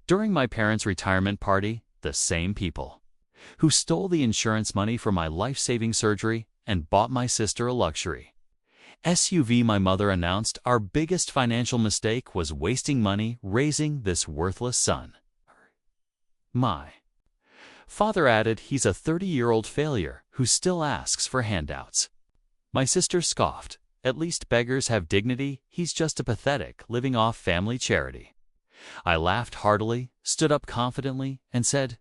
During my parents' retirement party, the same people who stole the insurance money for my life-saving surgery and bought my sister a luxury SUV. My mother announced our biggest financial mistake was wasting money raising this worthless son. My father added he's a 30-year-old failure who still asks for handouts. My sister scoffed, at least beggars have dignity, he's just a pathetic living off family charity. I laughed heartily, stood up confidently, and said,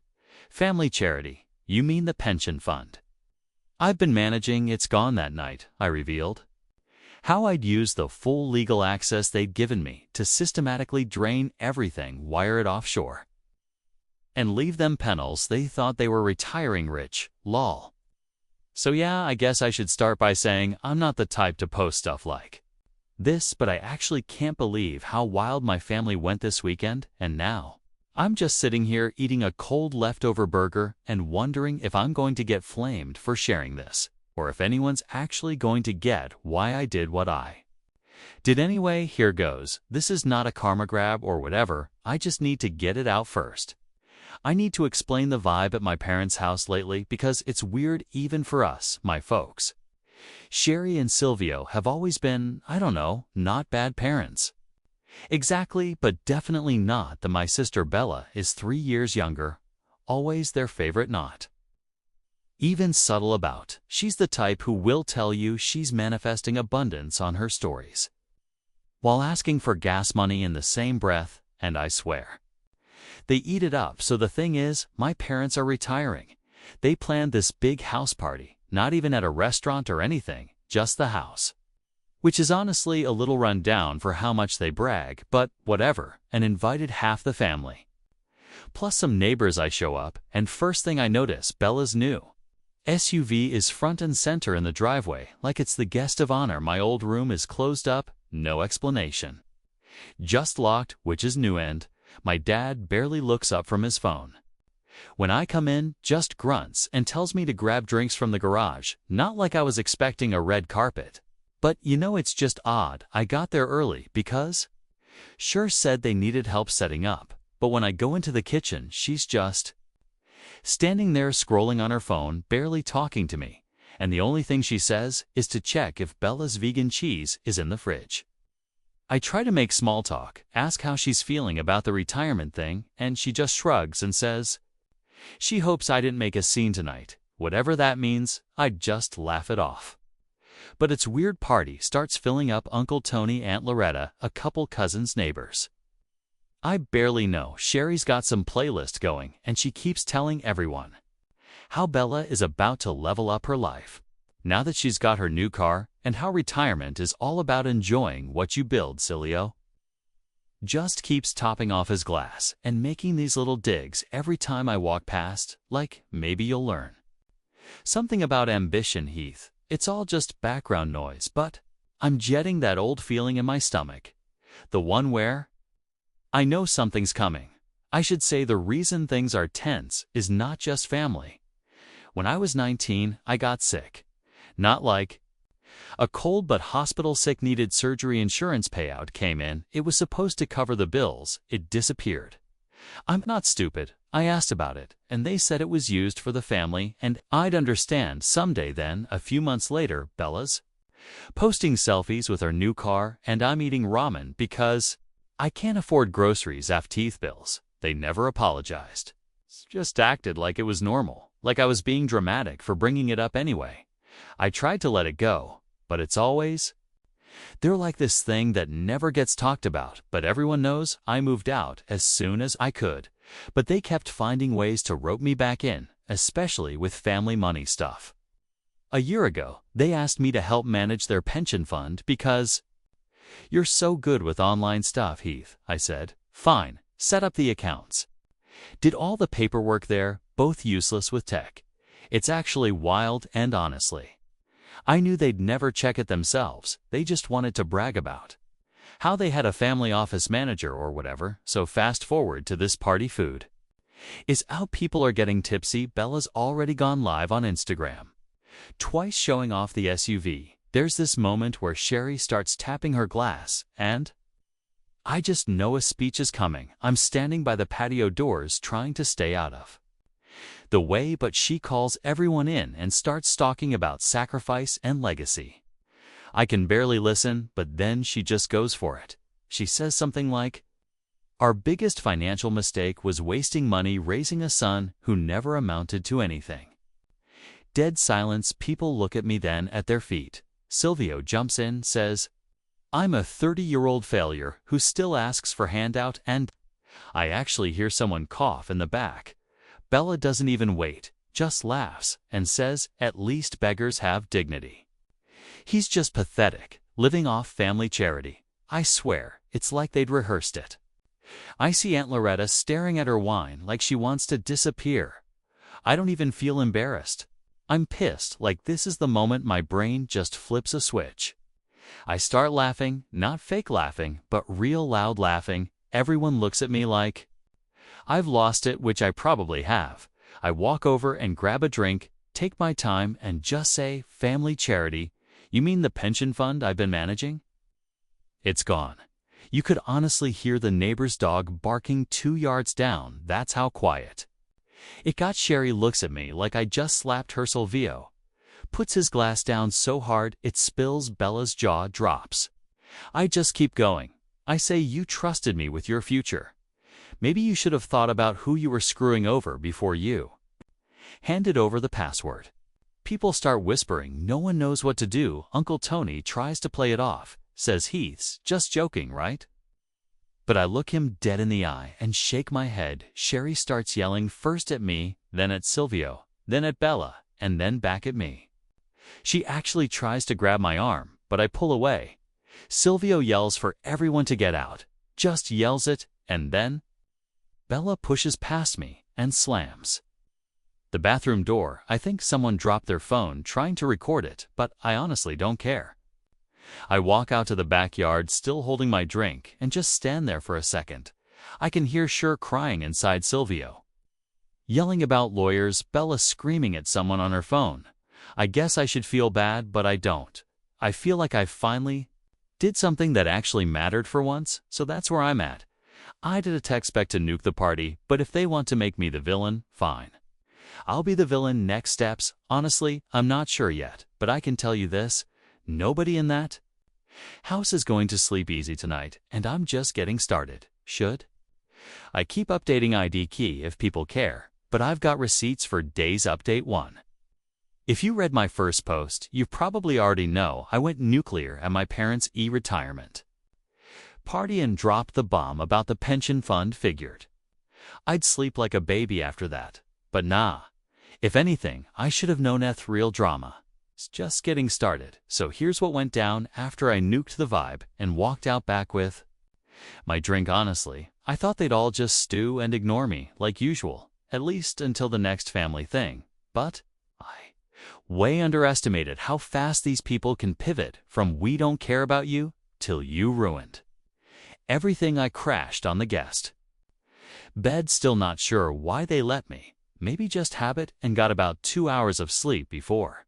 "Family charity, you mean the pension fund. I've been managing, it's gone that night," I revealed. How I'd used the full legal access they'd given me to systematically drain everything, wire it offshore, and leave them penniless. They thought they were retiring rich, lol. So yeah, I guess I should start by saying I'm not the type to post stuff like this, but I actually can't believe how wild my family went this weekend, and now I'm just sitting here eating a cold leftover burger and wondering if I'm going to get flamed for sharing this, or if anyone's actually going to get why I did what I did anyway. Here goes. This is not a karma grab or whatever, I just need to get it out first. I need to explain the vibe at my parents' house lately because it's weird even for us, my folks. Sherry and Silvio have always been, I don't know, not bad parents. Exactly, but definitely not that my sister Bella is 3 years younger. Always their favorite not even subtle about. She's the type who will tell you she's manifesting abundance on her stories, while asking for gas money in the same breath, and I swear they eat it up. So the thing is, my parents are retiring. They planned this big house party, not even at a restaurant or anything, just the house, which is honestly a little run down for how much they brag, but whatever, and invited half the family, plus some neighbors. I show up, and first thing I notice, Bella's new SUV is front and center in the driveway, like it's the guest of honor. My old room is closed up, no explanation, just locked, which is new, and my dad barely looks up from his phone. When I come in, just grunts and tells me to grab drinks from the garage, not like I was expecting a red carpet. But you know, it's just odd. I got there early because sure said they needed help setting up, but when I go into the kitchen, she's just standing there scrolling on her phone, barely talking to me, and the only thing she says is to check if Bella's vegan cheese is in the fridge. I try to make small talk, ask how she's feeling about the retirement thing, and she just shrugs and says she hopes I didn't make a scene tonight. Whatever that means, I'd just laugh it off. But it's weird. Party starts filling up. Uncle Tony, Aunt Loretta, a couple cousins, neighbors. I barely know. Sherry's got some playlist going, and she keeps telling everyone how Bella is about to level up her life now that she's got her new car, and how retirement is all about enjoying what you build. Silvio just keeps topping off his glass and making these little digs every time I walk past, like, maybe you'll learn something about ambition, Heath. It's all just background noise, but I'm jetting that old feeling in my stomach, the one where I know something's coming. I should say the reason things are tense is not just family. When I was 19, I got sick. Not like a cold, but hospital sick. Needed surgery. Insurance payout came in. It was supposed to cover the bills. It disappeared. I'm not stupid. I asked about it, and they said it was used for the family, and I'd understand someday. Then, a few months later, Bella's posting selfies with her new car, and I'm eating ramen because I can't afford groceries after teeth bills. They never apologized. Just acted like it was normal, like I was being dramatic for bringing it up anyway. I tried to let it go, but it's always they're like this thing that never gets talked about, but everyone knows. I moved out as soon as I could, but they kept finding ways to rope me back in, especially with family money stuff. A year ago, they asked me to help manage their pension fund because you're so good with online stuff, Heath. I said, fine, set up the accounts. Did all the paperwork there, both useless with tech. It's actually wild, and honestly, I knew they'd never check it themselves. They just wanted to brag about how they had a family office manager or whatever. So fast forward to this party. Food is out. People are getting tipsy. Bella's already gone live on Instagram, twice showing off the SUV. There's this moment where Sherry starts tapping her glass, and I just know a speech is coming. I'm standing by the patio doors trying to stay out of the way, but she calls everyone in and starts talking about sacrifice and legacy. I can barely listen, but then she just goes for it. She says something like, "Our biggest financial mistake was wasting money raising a son who never amounted to anything." Dead silence. People look at me, then at their feet. Silvio jumps in, says, "I'm a 30-year-old failure who still asks for handout," and I actually hear someone cough in the back. Bella doesn't even wait, just laughs and says, "At least beggars have dignity." He's just pathetic, living off family charity. I swear, it's like they'd rehearsed it. I see Aunt Loretta staring at her wine like she wants to disappear. I don't even feel embarrassed. I'm pissed, like this is the moment my brain just flips a switch. I start laughing, not fake laughing, but real loud laughing. Everyone looks at me like I've lost it, which I probably have. I walk over and grab a drink, take my time, and just say, "Family charity? You mean the pension fund I've been managing?" It's gone. You could honestly hear the neighbor's dog barking 2 yards down. That's how quiet it got. Sherry looks at me like I just slapped her. Silvio puts his glass down so hard it spills. Bella's jaw drops. I just keep going. I say, "You trusted me with your future. Maybe you should have thought about who you were screwing over before you handed over the password." People start whispering. No one knows what to do. Uncle Tony tries to play it off, says he's just joking, right? But I look him dead in the eye and shake my head. Sherry starts yelling, first at me, then at Silvio, then at Bella, and then back at me. She actually tries to grab my arm, but I pull away. Silvio yells for everyone to get out, just yells it, and then Bella pushes past me and slams the bathroom door. I think someone dropped their phone trying to record it, but I honestly don't care. I walk out to the backyard still holding my drink and just stand there for a second. I can hear Sher crying inside, Silvio yelling about lawyers, Bella screaming at someone on her phone. I guess I should feel bad, but I don't. I feel like I finally did something that actually mattered for once, so that's where I'm at. I didn't expect to nuke the party, but if they want to make me the villain, fine. I'll be the villain. Next steps? Honestly, I'm not sure yet, but I can tell you this. Nobody in that house is going to sleep easy tonight, and I'm just getting started. Should I keep updating ID key if people care, but I've got receipts for days. Update 1. If you read my first post, you probably already know I went nuclear at my parents' retirement party and dropped the bomb about the pension fund. Figured I'd sleep like a baby after that, but nah. If anything, I should have known real drama. It's just getting started. So here's what went down after I nuked the vibe and walked out back with my drink. Honestly, I thought they'd all just stew and ignore me like usual, at least until the next family thing. But I way underestimated how fast these people can pivot from "we don't care about you" till "you ruined everything." I crashed on the guest bed, still not sure why they let me. Maybe just habit, and got about 2 hours of sleep before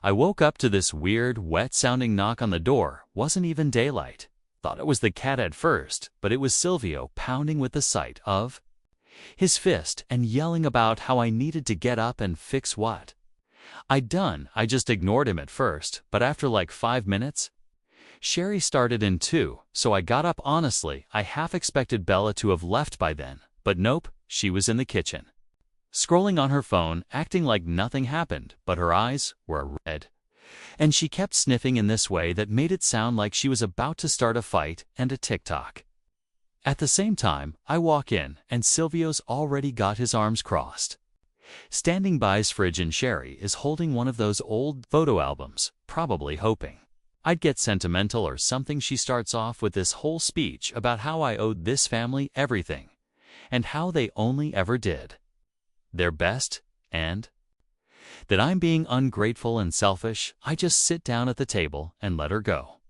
I woke up to this weird, wet-sounding knock on the door. Wasn't even daylight. Thought it was the cat at first, but it was Silvio pounding with the sight of his fist and yelling about how I needed to get up and fix what I'd done. I just ignored him at first, but after like 5 minutes, Sherry started in too, so I got up. Honestly, I half expected Bella to have left by then, but nope, she was in the kitchen, scrolling on her phone, acting like nothing happened, but her eyes were red, and she kept sniffing in this way that made it sound like she was about to start a fight and a TikTok. At the same time, I walk in, and Silvio's already got his arms crossed, standing by his fridge, and Sherry is holding one of those old photo albums, probably hoping I'd get sentimental or something. She starts off with this whole speech about how I owed this family everything, and how they only ever did their best, and that I'm being ungrateful and selfish. I just sit down at the table and let her go.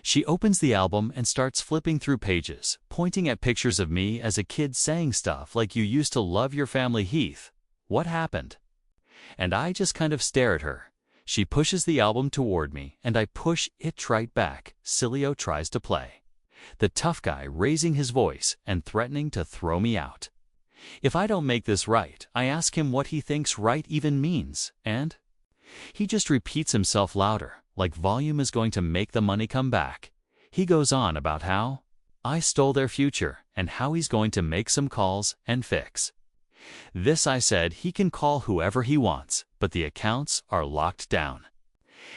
She opens the album and starts flipping through pages, pointing at pictures of me as a kid, saying stuff like, "You used to love your family, Heath. What happened?" And I just kind of stare at her. She pushes the album toward me, and I push it right back. Silvio tries to play The tough guy raising his voice and threatening to throw me out. If I don't make this right, I ask him what he thinks right even means, and he just repeats himself louder, like volume is going to make the money come back. He goes on about how I stole their future and how he's going to make some calls and fix. This I said he can call whoever he wants, but the accounts are locked down.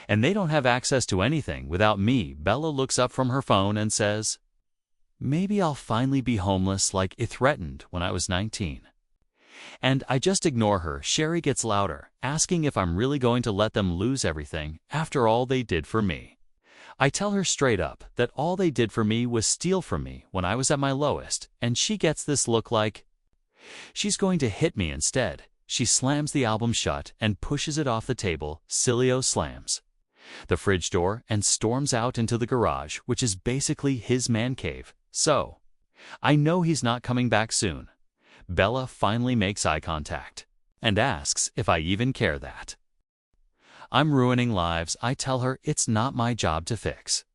And they don't have access to anything without me. Bella looks up from her phone and says, "Maybe I'll finally be homeless like it threatened when I was 19. And I just ignore her. Sherry gets louder, asking if I'm really going to let them lose everything after all they did for me. I tell her straight up that all they did for me was steal from me when I was at my lowest, and she gets this look like she's going to hit me instead. She slams the album shut and pushes it off the table. Cilio slams the fridge door and storms out into the garage, which is basically his man cave. So I know he's not coming back soon. Bella finally makes eye contact and asks if I even care that I'm ruining lives. I tell her it's not my job to fix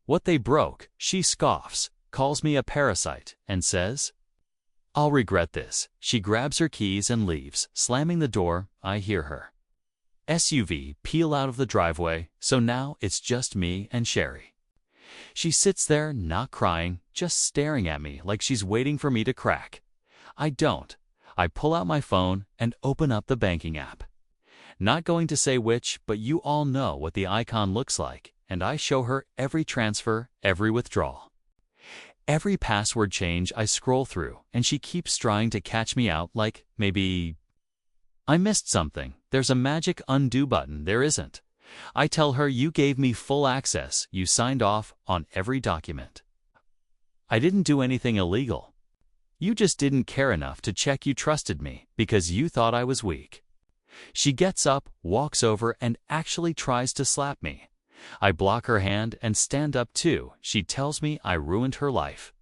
what they broke. She scoffs, calls me a parasite, and says, "I'll regret this." She grabs her keys and leaves, slamming the door. I hear her SUV peel out of the driveway, so now it's just me and Sherry. She sits there, not crying, just staring at me like she's waiting for me to crack. I don't. I pull out my phone and open up the banking app. Not going to say which, but you all know what the icon looks like, and I show her every transfer, every withdrawal, every password change. I scroll through, and she keeps trying to catch me out like maybe I missed something. There's a magic undo button. There isn't. I tell her, you gave me full access. You signed off on every document. I didn't do anything illegal. You just didn't care enough to check. You trusted me because you thought I was weak. She gets up, walks over, and actually tries to slap me. I block her hand and stand up too. She tells me I ruined her life,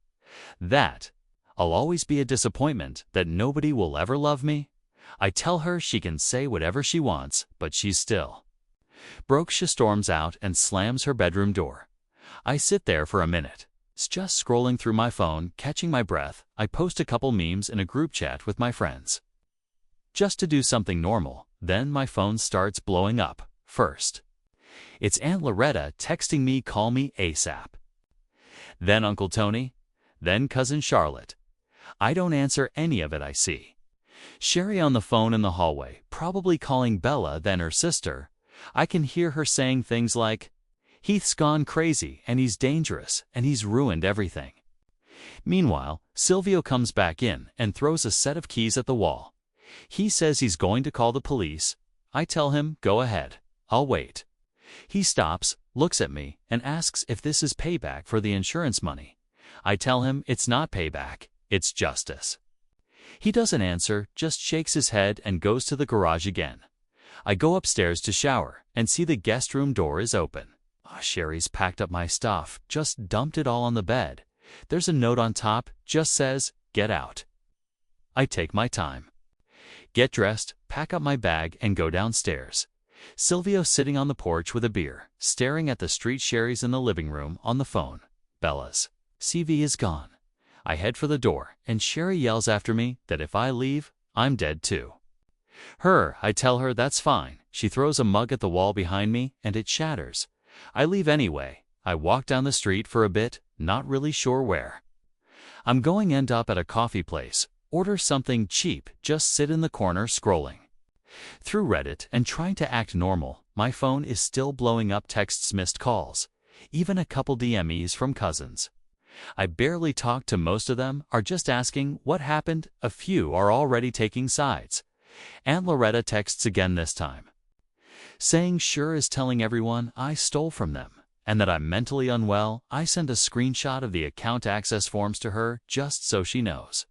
that I'll always be a disappointment, that nobody will ever love me. I tell her she can say whatever she wants, but she's still broke. She storms out and slams her bedroom door. I sit there for a minute, just scrolling through my phone, catching my breath. I post a couple memes in a group chat with my friends, just to do something normal. Then my phone starts blowing up. First, it's Aunt Loretta texting me, "Call me ASAP." Then Uncle Tony. Then Cousin Charlotte. I don't answer any of it. I see Sherry on the phone in the hallway, probably calling Bella, then her sister. I can hear her saying things like, "Heath's gone crazy, and he's dangerous, and he's ruined everything." Meanwhile, Silvio comes back in and throws a set of keys at the wall. He says he's going to call the police. I tell him, "Go ahead. I'll wait." He stops, looks at me, and asks if this is payback for the insurance money. I tell him it's not payback, it's justice. He doesn't answer, just shakes his head and goes to the garage again. I go upstairs to shower and see the guest room door is open. Sherry's packed up my stuff, just dumped it all on the bed. There's a note on top, just says, "Get out." I take my time, get dressed, pack up my bag, and go downstairs. Silvio's sitting on the porch with a beer, staring at the street. Sherry's in the living room on the phone. Bella's CV is gone. I head for the door, and Sherry yells after me that if I leave, I'm dead too. I tell her that's fine. She throws a mug at the wall behind me, and it shatters. I leave anyway. I walk down the street for a bit, not really sure where I'm going. End up at a coffee place, order something cheap, just sit in the corner scrolling through Reddit and trying to act normal. My phone is still blowing up texts, missed calls, even a couple DMs from cousins. I barely talk to most of them, are just asking what happened. A few are already taking sides. Aunt Loretta texts again, this time saying Sure is telling everyone I stole from them and that I'm mentally unwell. I send a screenshot of the account access forms to her just so she knows.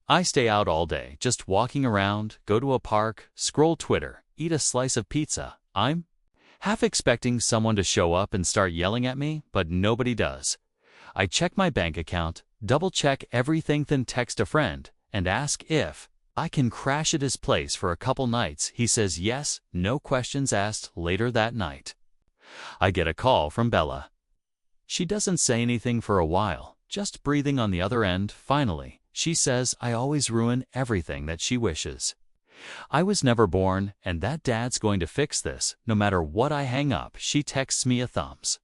I stay out all day, just walking around, go to a park, scroll Twitter, eat a slice of pizza. I'm half expecting someone to show up and start yelling at me, but nobody does. I check my bank account, double-check everything, then text a friend and ask if I can crash at his place for a couple nights. He says yes, no questions asked. Later that night, I get a call from Bella. She doesn't say anything for a while, just breathing on the other end. Finally, she says I always ruin everything that she wishes. I was never born, and that dad's going to fix this. No matter what I hang up, she texts me a thumbs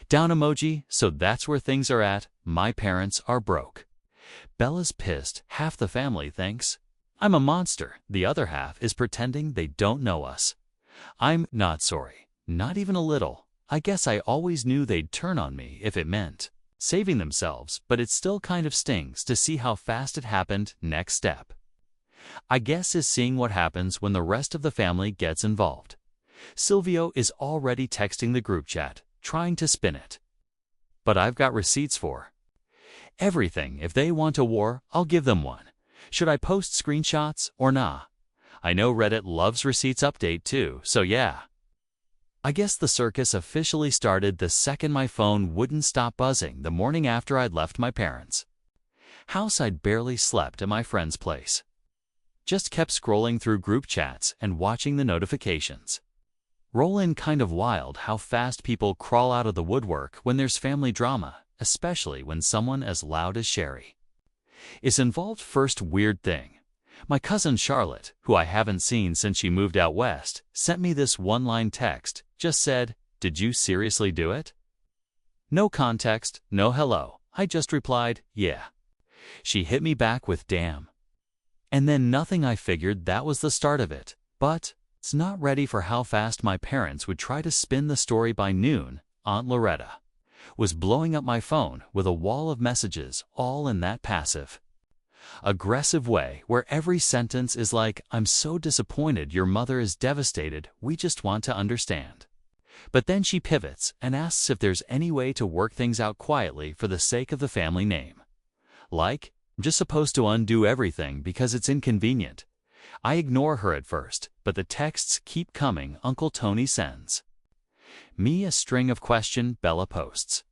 down emoji, so that's where things are at. My parents are broke. Bella's pissed. Half the family thinks I'm a monster. The other half is pretending they don't know us. I'm not sorry. Not even a little. I guess I always knew they'd turn on me if it meant saving themselves, but it still kind of stings to see how fast it happened. Next step, I guess, is seeing what happens when the rest of the family gets involved. Silvio is already texting the group chat, trying to spin it. But I've got receipts for everything. If they want a war, I'll give them one. Should I post screenshots or nah? I know Reddit loves receipts update too, so yeah. I guess the circus officially started the second my phone wouldn't stop buzzing the morning after I'd left my parents' house. I'd barely slept at my friend's place. Just kept scrolling through group chats and watching the notifications roll in. Kind of wild how fast people crawl out of the woodwork when there's family drama, especially when someone as loud as Sherry is involved. First weird thing, my cousin Charlotte, who I haven't seen since she moved out west, sent me this one-line text. Just said, "Did you seriously do it?" No context, no hello. I just replied, "Yeah." She hit me back with "damn." And then nothing. I figured that was the start of it, but it's not ready for how fast my parents would try to spin the story. By noon, Aunt Loretta was blowing up my phone with a wall of messages, all in that passive-aggressive way where every sentence is like, "I'm so disappointed your mother is devastated, we just want to understand." But then she pivots and asks if there's any way to work things out quietly for the sake of the family name. Like, I'm just supposed to undo everything because it's inconvenient. I ignore her at first, but the texts keep coming. Uncle Tony sends me a string of questions. Bella posts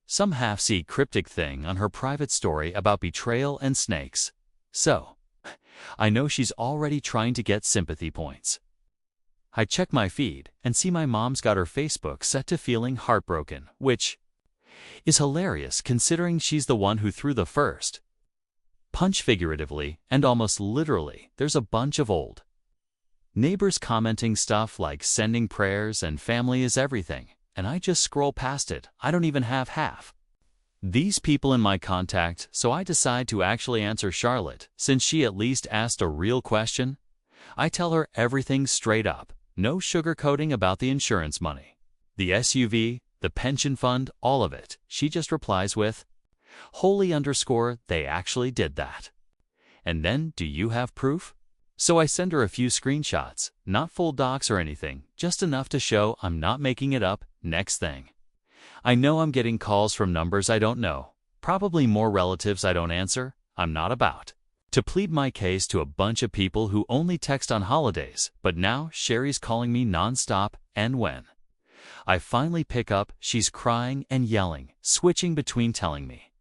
some half-see cryptic thing on her private story about betrayal and snakes. So, I know she's already trying to get sympathy points. I check my feed and see my mom's got her Facebook set to feeling heartbroken, which is hilarious considering she's the one who threw the first punch, figuratively and almost literally. There's a bunch of old neighbors commenting stuff like sending prayers and family is everything, and I just scroll past it. I don't even have half these people in my contact, so I decide to actually answer Charlotte, since she at least asked a real question. I tell her everything straight up, no sugarcoating about the insurance money, the SUV, the pension fund, all of it. She just replies with, "Holy_, they actually did that. And then, do you have proof?" So I send her a few screenshots, not full docs or anything, just enough to show I'm not making it up. Next thing, I know I'm getting calls from numbers I don't know, probably more relatives I don't answer. I'm not about to plead my case to a bunch of people who only text on holidays, but now Sherry's calling me nonstop, and when I finally pick up, she's crying and yelling, switching between telling me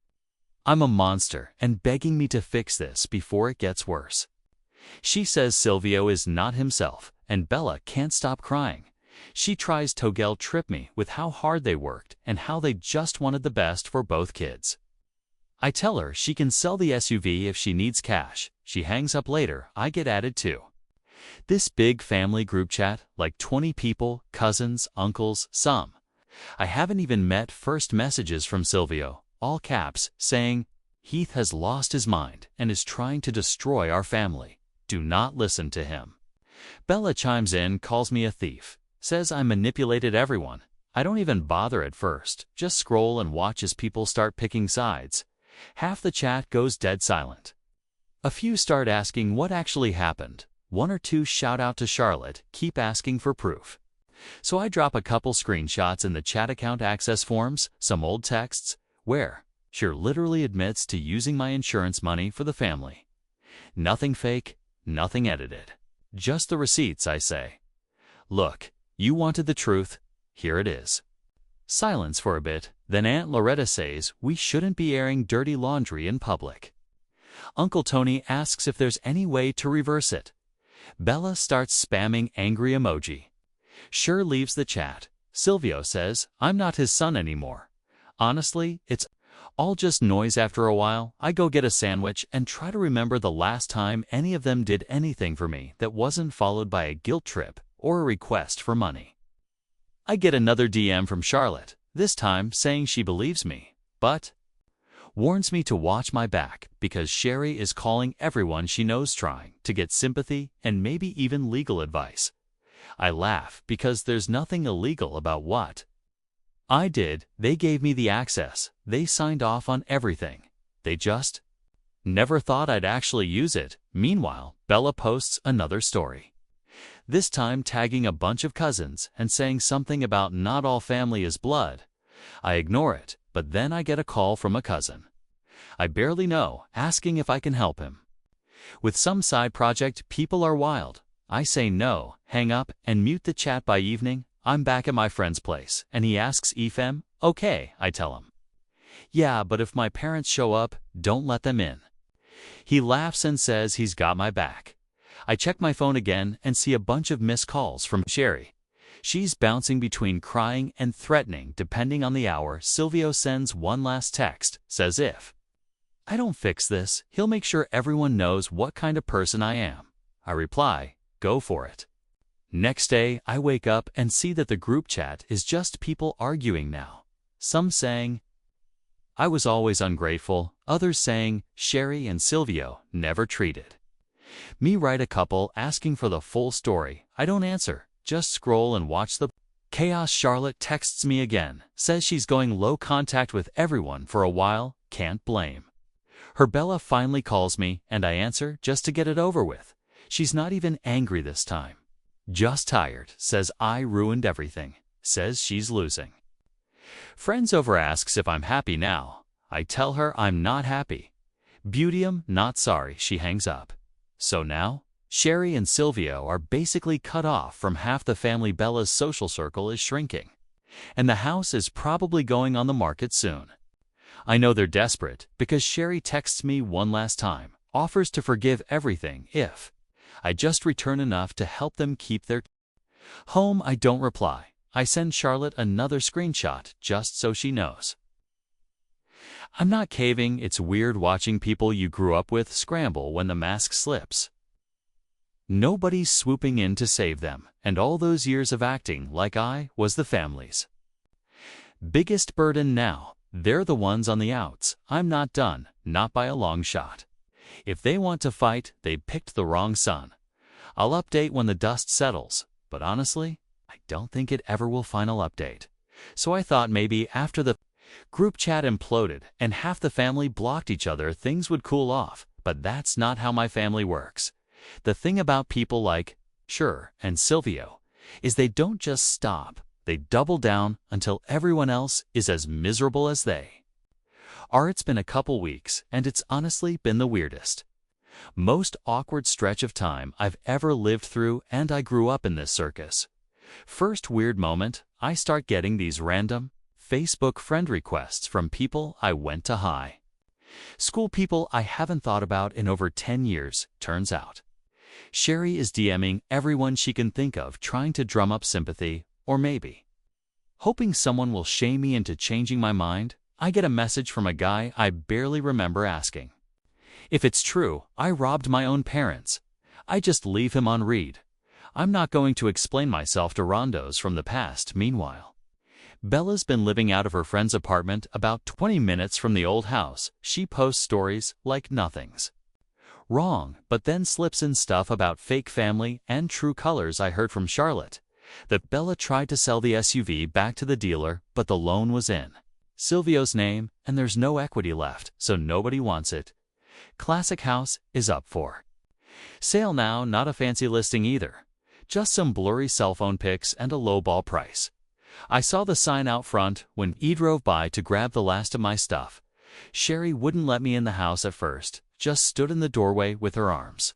I'm a monster and begging me to fix this before it gets worse. She says Silvio is not himself, and Bella can't stop crying. She tries to guilt-trip me with how hard they worked and how they just wanted the best for both kids. I tell her she can sell the SUV if she needs cash. She hangs up later. I get added to this big family group chat, like 20 people, cousins, uncles, some I haven't even met. First messages from Silvio, all caps, saying, "Heath has lost his mind and is trying to destroy our family. Do not listen to him." Bella chimes in, calls me a thief, says I manipulated everyone. I don't even bother at first, just scroll and watch as people start picking sides. Half the chat goes dead silent. A few start asking what actually happened. One or two shout out to Charlotte, keep asking for proof. So I drop a couple screenshots in the chat account access forms, some old texts, where she literally admits to using my insurance money for the family. Nothing fake, nothing edited. Just the receipts. I say, "Look, you wanted the truth, here it is." Silence for a bit, then Aunt Loretta says we shouldn't be airing dirty laundry in public. Uncle Tony asks if there's any way to reverse it. Bella starts spamming angry emoji. Sure leaves the chat. Silvio says, I'm not his son anymore. Honestly, it's all just noise. After a while, I go get a sandwich and try to remember the last time any of them did anything for me that wasn't followed by a guilt trip or a request for money. I get another DM from Charlotte, this time saying she believes me, but warns me to watch my back because Sherry is calling everyone she knows trying to get sympathy and maybe even legal advice. I laugh because there's nothing illegal about what I did. They gave me the access. They signed off on everything. They just never thought I'd actually use it. Meanwhile, Bella posts another story, this time tagging a bunch of cousins and saying something about not all family is blood. I ignore it, but then I get a call from a cousin I barely know, asking if I can help him with some side project. People are wild. I say no, hang up, and mute the chat. By evening, I'm back at my friend's place, and he asks if I'm okay. I tell him, yeah, but if my parents show up, don't let them in. He laughs and says he's got my back. I check my phone again and see a bunch of missed calls from Sherry. She's bouncing between crying and threatening depending on the hour. Silvio sends one last text, says if I don't fix this, he'll make sure everyone knows what kind of person I am. I reply, go for it. Next day, I wake up and see that the group chat is just people arguing now. Some saying, I was always ungrateful. Others saying, Sherry and Silvio never treated me right. A couple asking for the full story. I don't answer, just scroll and watch the chaos. Charlotte texts me again, says she's going low contact with everyone for a while. Can't blame her. Bella finally calls me, and I answer just to get it over with. She's not even angry this time. Just tired, says I ruined everything, says she's losing friends over, asks if I'm happy now. I tell her I'm not happy. Beautium, not sorry. She hangs up. So now, Sherry and Silvio are basically cut off from half the family. Bella's social circle is shrinking, and the house is probably going on the market soon. I know they're desperate because Sherry texts me one last time, offers to forgive everything if I just return enough to help them keep their home. I don't reply. I send Charlotte another screenshot just so she knows I'm not caving. It's weird watching people you grew up with scramble when the mask slips. Nobody's swooping in to save them, and all those years of acting like I was the family's biggest burden now. They're the ones on the outs. I'm not done, not by a long shot. If they want to fight, they picked the wrong son. I'll update when the dust settles, but honestly, I don't think it ever will. Final update. So I thought maybe after the group chat imploded and half the family blocked each other, things would cool off, but that's not how my family works. The thing about people like Sher and Silvio is they don't just stop, they double down until everyone else is as miserable as they are. It's been a couple weeks, and it's honestly been the weirdest, most awkward stretch of time I've ever lived through, and I grew up in this circus. First weird moment, I start getting these random Facebook friend requests from people I went to high school, people I haven't thought about in over 10 years. Turns out Sherry is DMing everyone she can think of, trying to drum up sympathy, or maybe hoping someone will shame me into changing my mind. I get a message from a guy I barely remember asking if it's true I robbed my own parents. I just leave him on read. I'm not going to explain myself to rondos from the past. Meanwhile, Bella's been living out of her friend's apartment about 20 minutes from the old house. She posts stories like nothing's wrong, but then slips in stuff about fake family and true colors. I heard from Charlotte that Bella tried to sell the SUV back to the dealer, but the loan was in Silvio's name, and there's no equity left, so nobody wants it. Classic house is up for sale now. Not a fancy listing either, just some blurry cell phone pics and a lowball price. I saw the sign out front when I drove by to grab the last of my stuff. Sherry wouldn't let me in the house at first, just stood in the doorway with her arms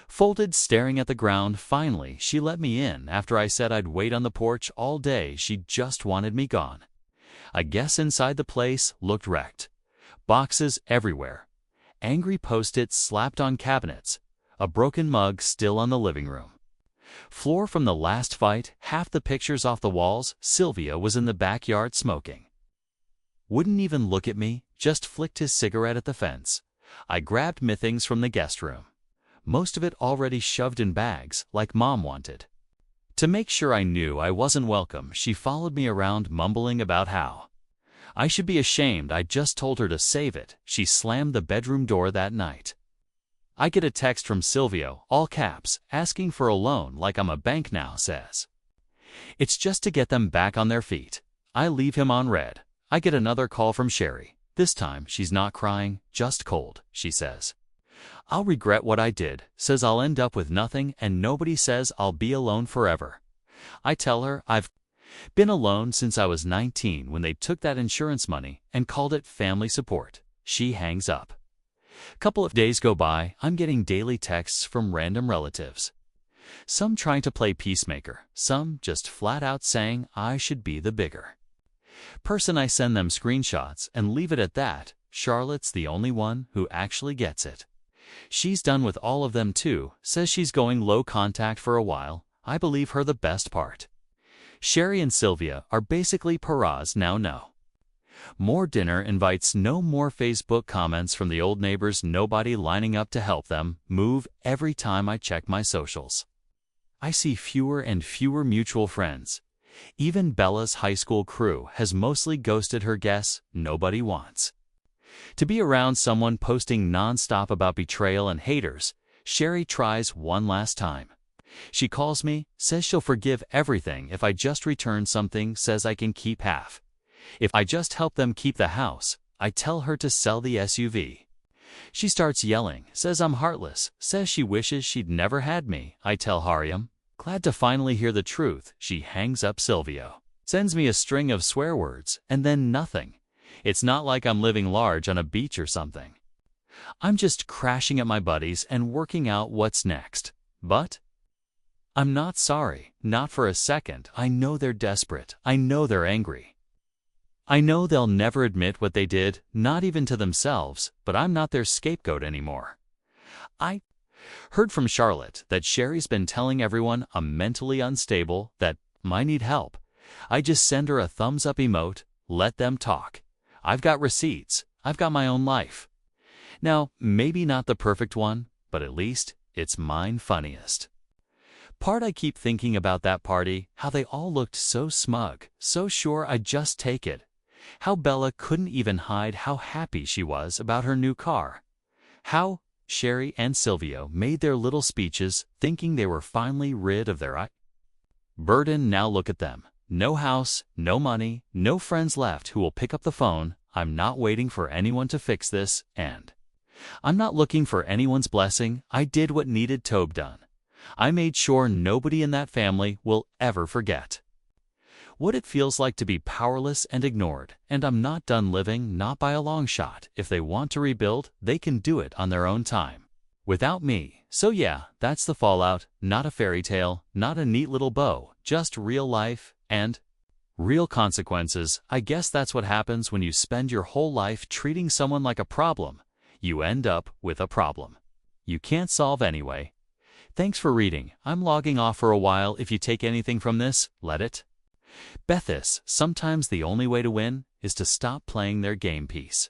folded, staring at the ground. Finally, she let me in after I said I'd wait on the porch all day. She just wanted me gone. I guess inside the place looked wrecked. Boxes everywhere, angry post-its slapped on cabinets, a broken mug still on the living room Floor from the last fight, half the pictures off the walls, Sylvia was in the backyard smoking. Wouldn't even look at me, just flicked his cigarette at the fence. I grabbed my things from the guest room. Most of it already shoved in bags, like Mom wanted. To make sure I knew I wasn't welcome, she followed me around mumbling about how I should be ashamed I just told her to save it. She slammed the bedroom door that night. I get a text from Silvio, all caps, asking for a loan like I'm a bank now, says it's just to get them back on their feet. I leave him on red. I get another call from Sherry. This time she's not crying, just cold, she says. I'll regret what I did, says I'll end up with nothing, and nobody says I'll be alone forever. I tell her I've been alone since I was 19 when they took that insurance money and called it family support. She hangs up. Couple of days go by, I'm getting daily texts from random relatives. Some trying to play peacemaker, some just flat out saying I should be the bigger person. I send them screenshots and leave it at that. Charlotte's the only one who actually gets it. She's done with all of them too, says she's going low contact for a while. I believe her the best part. Sherry and Sylvia are basically paras now. No more dinner invites, no more Facebook comments from the old neighbors, nobody lining up to help them move. Every time I check my socials, I see fewer and fewer mutual friends. Even Bella's high school crew has mostly ghosted her. Guess nobody wants to be around someone posting non-stop about betrayal and haters. Sherry tries one last time. She calls me, says she'll forgive everything if I just return something, says I can keep half if I just help them keep the house. I tell her to sell the SUV. She starts yelling, says I'm heartless, says she wishes she'd never had me. I tell Hariam, glad to finally hear the truth. She hangs up. Silvio sends me a string of swear words, and then nothing. It's not like I'm living large on a beach or something. I'm just crashing at my buddies and working out what's next. But I'm not sorry, not for a second. I know they're desperate. I know they're angry. I know they'll never admit what they did, not even to themselves, but I'm not their scapegoat anymore. I heard from Charlotte that Sherry's been telling everyone I'm mentally unstable, that I need help. I just send her a thumbs up emote, let them talk. I've got receipts. I've got my own life. Now, maybe not the perfect one, but at least it's mine. Funniest part, I keep thinking about that party, how they all looked so smug, so sure I'd just take it. How Bella couldn't even hide how happy she was about her new car. How Sherry and Silvio made their little speeches, thinking they were finally rid of their burden. Now look at them. No house, no money, no friends left who will pick up the phone. I'm not waiting for anyone to fix this, and I'm not looking for anyone's blessing. I did what needed to be done. I made sure nobody in that family will ever forget what it feels like to be powerless and ignored, and I'm not done living, not by a long shot. If they want to rebuild, they can do it on their own time, without me. So yeah, that's the fallout, not a fairy tale, not a neat little bow, just real life and real consequences. I guess that's what happens when you spend your whole life treating someone like a problem. You end up with a problem you can't solve anyway. Thanks for reading. I'm logging off for a while. If you take anything from this, let it Bethis, sometimes the only way to win is to stop playing their game piece.